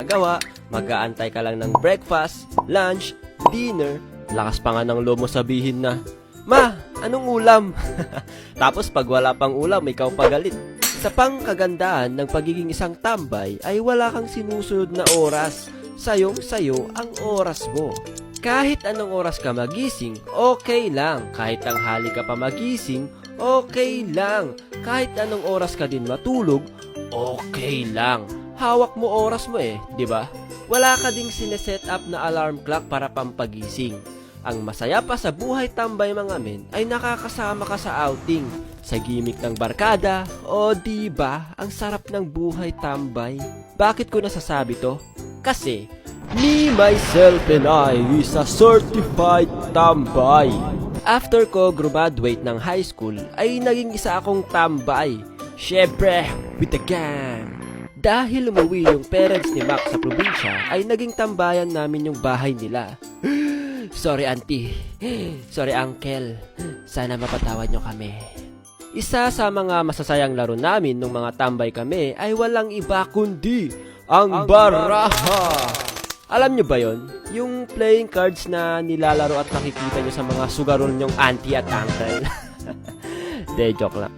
gawa, mag-aantay ka lang ng breakfast, lunch, dinner, lakas pa nga ng loob mo sabihin na, "Ma, anong ulam?" Tapos pag wala pang ulam, ikaw pagalit. Sa pang kagandahan ng pagiging isang tambay ay wala kang sinusunod na oras. Sayong-sayo ang oras mo. Kahit anong oras ka magising, okay lang. Kahit tanghali ka pa magising, okay lang. Kahit anong oras ka din matulog, okay lang. Hawak mo oras mo di ba? Wala ka ding sineset up na alarm clock para pampagising. Ang masaya pa sa buhay tambay mga men ay nakakasama ka sa outing, sa gimmick ng barkada, o di ba? Ang sarap ng buhay tambay. Bakit ko nasasabi to? Kasi me, myself, and I is a certified tambay. After ko graduate ng high school, ay naging isa akong tambay. Syempre, with the gang. Dahil umuwi yung parents ni Mac sa probinsya, ay naging tambayan namin yung bahay nila. Sorry auntie, sorry uncle, sana mapatawad nyo kami. Isa sa mga masasayang laro namin nung mga tambay kami ay walang iba kundi ang baraha. Alam nyo ba yon? Yung playing cards na nilalaro at nakikita nyo sa mga sugarol nyong auntie at uncle. De, joke lang.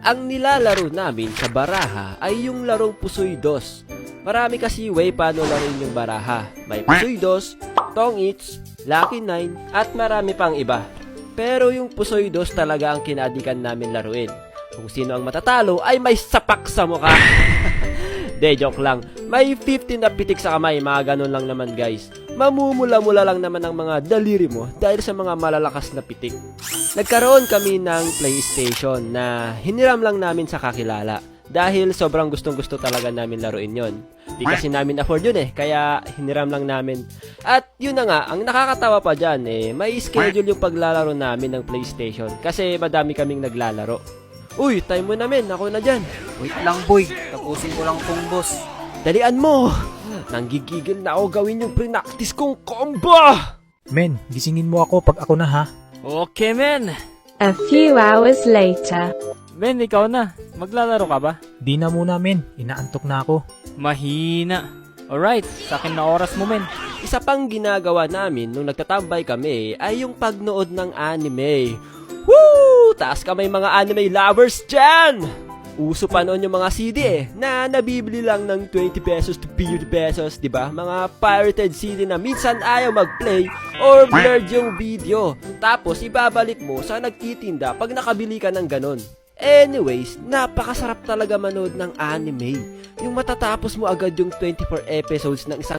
Ang nilalaro namin sa baraha ay yung larong Pusoy Dos. Marami kasi way paano laruin yung baraha. May Pusoy Dos, Tong Its, Lucky Nine, at marami pang iba. Pero yung Pusoy Dos talaga ang kinadikan namin laruin. Kung sino ang matatalo ay may sapak sa mukha. De, joke lang. May 15 na pitik sa kamay, mga ganun lang naman guys. Mamumula-mula lang naman ang mga daliri mo dahil sa mga malalakas na pitik. Nagkaroon kami ng PlayStation na hiniram lang namin sa kakilala. Dahil sobrang gustong-gusto talaga namin laruin yon. Di kasi namin afford yun kaya hiniram lang namin. At yun na nga, ang nakakatawa pa dyan may schedule yung paglalaro namin ng PlayStation. Kasi madami kaming naglalaro. Uy, time mo namin, ako na dyan. Wait lang boy, tapusin ko lang tong boss. Dalian mo! Nanggigigil na ako gawin yung pre-practice kong combo! Men, gisingin mo ako pag ako na ha. Okay, men. A few hours later. Men, ikaw na. Maglalaro ka ba? Di na muna men, inaantok na ako. Mahina. Alright, sa akin na oras mo, men. Isa pang ginagawa namin nung nagtatambay kami ay yung pagnood ng anime. Woo! Taas kamay mga anime lovers dyan! Uso pa noon yung mga CD na nabibili lang ng 20 pesos to 50 pesos, di ba? Mga pirated CD na minsan ayaw mag-play or blurred yung video. Tapos ibabalik mo sa nagtitinda pag nakabili ka ng ganon. Anyways, napakasarap talaga manood ng anime. Yung matatapos mo agad yung 24 episodes ng isang